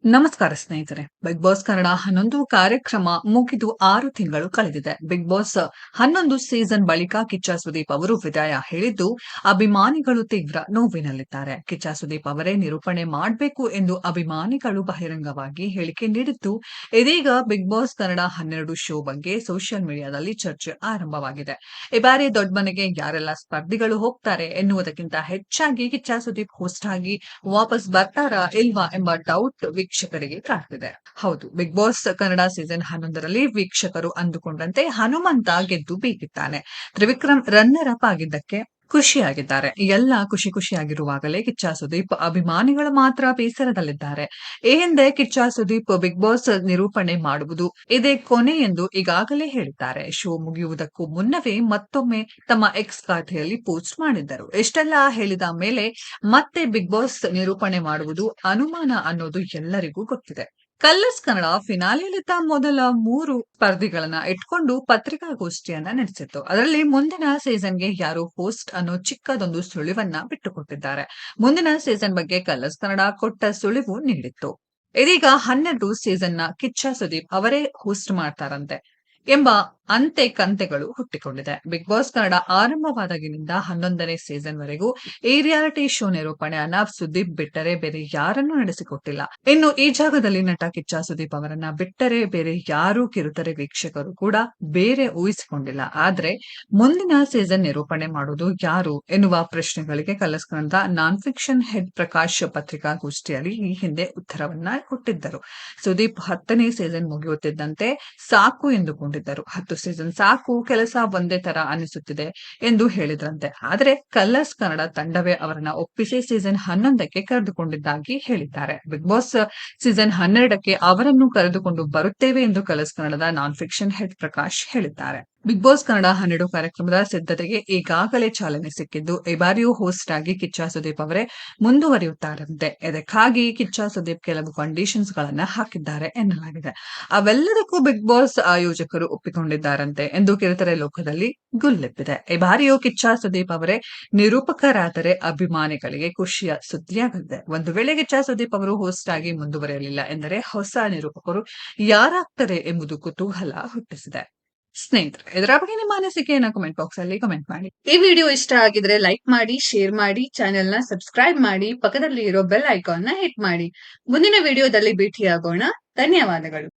ನಮಸ್ಕಾರ ಸ್ನೇಹಿತರೆ. Big boss Kannada 11 ಕಾರ್ಯಕ್ರಮ ಮುಗಿದು 6 ತಿಂಗಳು ಕಳೆದಿದೆ. ಬಿಗ್ ಬಾಸ್ 11 ಸೀಸನ್ ಬಳಿಕ ಕಿಚ್ಚ ಸುದೀಪ್ ಅವರು ವಿದಾಯ ಹೇಳಿದ್ದು, ಅಭಿಮಾನಿಗಳು ತೀವ್ರ ನೋವಿನಲ್ಲಿದ್ದಾರೆ. ಕಿಚ್ಚ ಸುದೀಪ್ ಅವರೇ ನಿರೂಪಣೆ ಮಾಡಬೇಕು ಎಂದು ಅಭಿಮಾನಿಗಳು ಬಹಿರಂಗವಾಗಿ ಹೇಳಿಕೆ ನೀಡಿದ್ದು, ಇದೀಗ ಬಿಗ್ ಬಾಸ್ ಕನ್ನಡ 12 ಶೋ ಬಗ್ಗೆ ಸೋಷಿಯಲ್ ಮೀಡಿಯಾದಲ್ಲಿ ಚರ್ಚೆ ಆರಂಭವಾಗಿದೆ. ಈ ಬಾರಿ ದೊಡ್ಡ ಮನೆಗೆ ಯಾರೆಲ್ಲ ಸ್ಪರ್ಧಿಗಳು ಹೋಗ್ತಾರೆ ಎನ್ನುವುದಕ್ಕಿಂತ ಹೆಚ್ಚಾಗಿ ಕಿಚ್ಚ ಸುದೀಪ್ ಹೋಸ್ಟ್ ಆಗಿ ವಾಪಸ್ ಬರ್ತಾರಾ ಇಲ್ವಾ ಎಂಬ ಡೌಟ್ ವೀಕ್ಷಕರಿಗೆ ಕಾಡ್ತಿದೆ. ಹೌದು, ಬಿಗ್ ಬಾಸ್ ಕನ್ನಡ ಸೀಸನ್ 11ರಲ್ಲಿ ವೀಕ್ಷಕರು ಅಂದುಕೊಂಡಂತೆ ಹನುಮಂತ ಗೆದ್ದು ಬೀಗಿದ್ದಾನೆ. ತ್ರಿವಿಕ್ರಮ್ ರನ್ನರ್ ಅಪ್ ಆಗಿದ್ದಕ್ಕೆ ಖುಷಿಯಾಗಿದ್ದಾರೆ. ಎಲ್ಲ ಖುಷಿಯಾಗಿರುವಾಗಲೇ ಕಿಚ್ಚ ಸುದೀಪ್ ಅಭಿಮಾನಿಗಳು ಮಾತ್ರ ಬೇಸರದಲ್ಲಿದ್ದಾರೆ. ಈ ಹಿಂದೆ ಕಿಚ್ಚ ಸುದೀಪ್ ಬಿಗ್ ಬಾಸ್ ನಿರೂಪಣೆ ಮಾಡುವುದು ಇದೇ ಕೊನೆ ಎಂದು ಈಗಾಗಲೇ ಹೇಳಿದ್ದಾರೆ. ಶೋ ಮುಗಿಯುವುದಕ್ಕೂ ಮುನ್ನವೇ ಮತ್ತೊಮ್ಮೆ ತಮ್ಮ ಎಕ್ಸ್ ಖಾತೆಯಲ್ಲಿ ಪೋಸ್ಟ್ ಮಾಡಿದ್ದರು. ಇಷ್ಟೆಲ್ಲ ಹೇಳಿದ ಮೇಲೆ ಮತ್ತೆ ಬಿಗ್ ಬಾಸ್ ನಿರೂಪಣೆ ಮಾಡುವುದು ಅನುಮಾನ ಅನ್ನೋದು ಎಲ್ಲರಿಗೂ ಗೊತ್ತಿದೆ. ಕಲರ್ಸ್ ಕನ್ನಡ ಫಿನಾಲೆಯಲ್ಲಿದ್ದ ಮೊದಲ 3 ಸ್ಪರ್ಧಿಗಳನ್ನ ಇಟ್ಕೊಂಡು ಪತ್ರಿಕಾಗೋಷ್ಠಿಯನ್ನ ನಡೆಸಿತ್ತು. ಅದರಲ್ಲಿ ಮುಂದಿನ ಸೀಸನ್ಗೆ ಯಾರು ಹೋಸ್ಟ್ ಅನ್ನೋ ಚಿಕ್ಕದೊಂದು ಸುಳಿವನ್ನ ಬಿಟ್ಟುಕೊಟ್ಟಿದ್ದಾರೆ. ಮುಂದಿನ ಸೀಸನ್ ಬಗ್ಗೆ ಕಲರ್ಸ್ ಕನ್ನಡ ಕೊಟ್ಟ ಸುಳಿವು ನೀಡಿತ್ತು. ಇದೀಗ 12 ಸೀಸನ್ನ ಕಿಚ್ಚ ಸುದೀಪ್ ಅವರೇ ಹೋಸ್ಟ್ ಮಾಡ್ತಾರಂತೆ ಎಂಬ ಅಂತೆ ಕಂತೆಗಳು ಹುಟ್ಟಿಕೊಂಡಿದೆ. ಬಿಗ್ ಬಾಸ್ ಕನ್ನಡ ಆರಂಭವಾದಾಗಿನಿಂದ 11ನೇ ಸೀಸನ್ ವರೆಗೂ ಈ ರಿಯಾಲಿಟಿ ಶೋ ನಿರೂಪಣೆಯನ್ನ ಸುದೀಪ್ ಬಿಟ್ಟರೆ ಬೇರೆ ಯಾರನ್ನೂ ನಡೆಸಿಕೊಟ್ಟಿಲ್ಲ. ಇನ್ನು ಈ ಜಾಗದಲ್ಲಿ ನಟ ಕಿಚ್ಚ ಸುದೀಪ್ ಅವರನ್ನ ಬಿಟ್ಟರೆ ಬೇರೆ ಯಾರೂ ಕಿರುತೆರೆ ವೀಕ್ಷಕರು ಕೂಡ ಬೇರೆ ಊಹಿಸಿಕೊಂಡಿಲ್ಲ. ಆದ್ರೆ ಮುಂದಿನ ಸೀಸನ್ ನಿರೂಪಣೆ ಮಾಡೋದು ಯಾರು ಎನ್ನುವ ಪ್ರಶ್ನೆಗಳಿಗೆ ಕಲರ್ಸ್ ಕನ್ನಡದ ನಾನ್ ಫಿಕ್ಷನ್ ಹೆಡ್ ಪ್ರಕಾಶ್ ಪತ್ರಿಕಾಗೋಷ್ಠಿಯಲ್ಲಿ ಈ ಹಿಂದೆ ಉತ್ತರವನ್ನ ಕೊಟ್ಟಿದ್ದರು. ಸುದೀಪ್ 10ನೇ ಸೀಸನ್ ಮುಗಿಯುತ್ತಿದ್ದಂತೆ ಸಾಕು ಎಂದುಕೊಂಡಿದ್ದರು. 10 ಸೀಸನ್ ಸಾಕು, ಕೆಲಸ ಒಂದೇ ತರ ಅನಿಸುತ್ತಿದೆ ಎಂದು ಹೇಳಿದ್ರಂತೆ. ಆದರೆ ಕಲರ್ಸ್ ಕನ್ನಡ ತಂಡವೇ ಅವರನ್ನ ಒಪ್ಪಿಸಿ ಸೀಸನ್ 11ಕ್ಕೆ ಕರೆದುಕೊಂಡಿದ್ದಾಗಿ ಹೇಳಿದ್ದಾರೆ. ಬಿಗ್ ಬಾಸ್ ಸೀಸನ್ 12ಕ್ಕೆ ಅವರನ್ನು ಕರೆದುಕೊಂಡು ಬರುತ್ತೇವೆ ಎಂದು ಕಲರ್ಸ್ ಕನ್ನಡದ ನಾನ್ ಫಿಕ್ಷನ್ ಹೆಡ್ ಪ್ರಕಾಶ್ ಹೇಳಿದ್ದಾರೆ. ಬಿಗ್ ಬಾಸ್ ಕನ್ನಡ 12 ಕಾರ್ಯಕ್ರಮದ ಸಿದ್ಧತೆಗೆ ಈಗಾಗಲೇ ಚಾಲನೆ ಸಿಕ್ಕಿದ್ದು, ಈ ಬಾರಿಯೂ ಹೋಸ್ಟ್ ಆಗಿ ಕಿಚ್ಚ ಸುದೀಪ್ ಅವರೇ ಮುಂದುವರಿಯುತ್ತಾರಂತೆ. ಇದಕ್ಕಾಗಿ ಕಿಚ್ಚ ಸುದೀಪ್ ಕೆಲವು ಕಂಡೀಷನ್ಸ್ ಗಳನ್ನ ಹಾಕಿದ್ದಾರೆ ಎನ್ನಲಾಗಿದೆ. ಅವೆಲ್ಲದಕ್ಕೂ ಬಿಗ್ ಬಾಸ್ ಆಯೋಜಕರು ಒಪ್ಪಿಕೊಂಡಿದ್ದಾರಂತೆ ಎಂದು ಕಿರುತೆರೆ ಲೋಕದಲ್ಲಿ ಗುಲ್ಲೆಬ್ಬಿದೆ. ಈ ಬಾರಿಯೂ ಕಿಚ್ಚ ಸುದೀಪ್ ಅವರೇ ನಿರೂಪಕರಾದರೆ ಅಭಿಮಾನಿಗಳಿಗೆ ಖುಷಿಯ ಸುದ್ದಿಯಾಗಲಿದೆ. ಒಂದು ವೇಳೆ ಕಿಚ್ಚ ಸುದೀಪ್ ಅವರು ಹೋಸ್ಟ್ ಆಗಿ ಮುಂದುವರಿಯಲಿಲ್ಲ ಎಂದರೆ ಹೊಸ ನಿರೂಪಕರು ಯಾರಾಗ್ತಾರೆ ಎಂಬುದು ಕುತೂಹಲ ಹುಟ್ಟಿಸಿದೆ. ಸ್ನೇಹಿತರೆ, ಇದರ ಬಗ್ಗೆ ನಿಮ್ಮ ಅನಿಸಿಕೆಯನ್ನ ಕಮೆಂಟ್ ಬಾಕ್ಸ್ ಅಲ್ಲಿ ಕಮೆಂಟ್ ಮಾಡಿ. ಈ ವಿಡಿಯೋ ಇಷ್ಟ ಆಗಿದ್ರೆ ಲೈಕ್ ಮಾಡಿ, ಶೇರ್ ಮಾಡಿ, ಚಾನೆಲ್ ನ ಸಬ್ಸ್ಕ್ರೈಬ್ ಮಾಡಿ, ಪಕ್ಕದಲ್ಲಿ ಇರೋ ಬೆಲ್ ಐಕಾನ್ ನ ಹಿಟ್ ಮಾಡಿ. ಮುಂದಿನ ವಿಡಿಯೋದಲ್ಲಿ ಭೇಟಿಯಾಗೋಣ. ಧನ್ಯವಾದಗಳು.